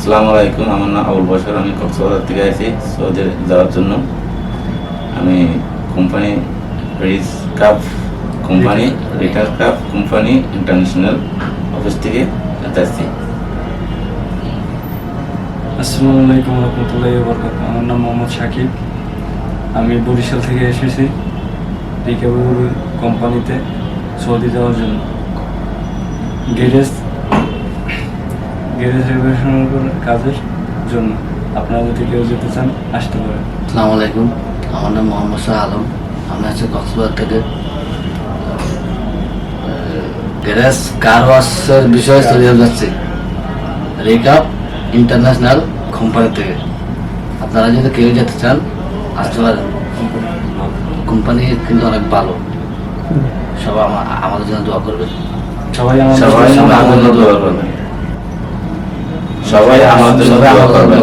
আসসালামু আলাইকুম, আমার নাম আবুল বশর। আমি কক্সবাজার থেকে আছি সৌদি যাওয়ার জন্য। আমি কোম্পানি রিটার কাপ কোম্পানি ইন্টারন্যাশনাল অফিস থেকে যাচ্ছি। আসসালামু আলাইকুম রহমতুল্লাহি ওয়া বারাকাতুহু। আমার নাম মোহাম্মদ শাকিব। আমি বরিশাল থেকে এসেছি রিকাবল কোম্পানিতে সৌদি যাওয়ার জন্য। গ্যারেজ রিপারেশনের কাজের জন্য। আপনারা যদি কেউ যেতে চান আসতে পারেন। আসসালামু আলাইকুম, আমার নাম মোহাম্মদ শাহ আলম। আমি আছি কক্সবাজার থেকে। গ্যারেজ কার ওয়াশের বিষয়ে চলে যাচ্ছি রিকাপ ইন্টারন্যাশনাল কোম্পানি থেকে। আপনারা যদি কেউ যেতে চান আসতে পারেন। কোম্পানি কিন্তু অনেক ভালো। সবাই আমাদের জন্য দোয়া করবে। সবাই সবাই আমার জন্য দোয়া করবেন। সবাই আমার জন্য দোয়া করবেন।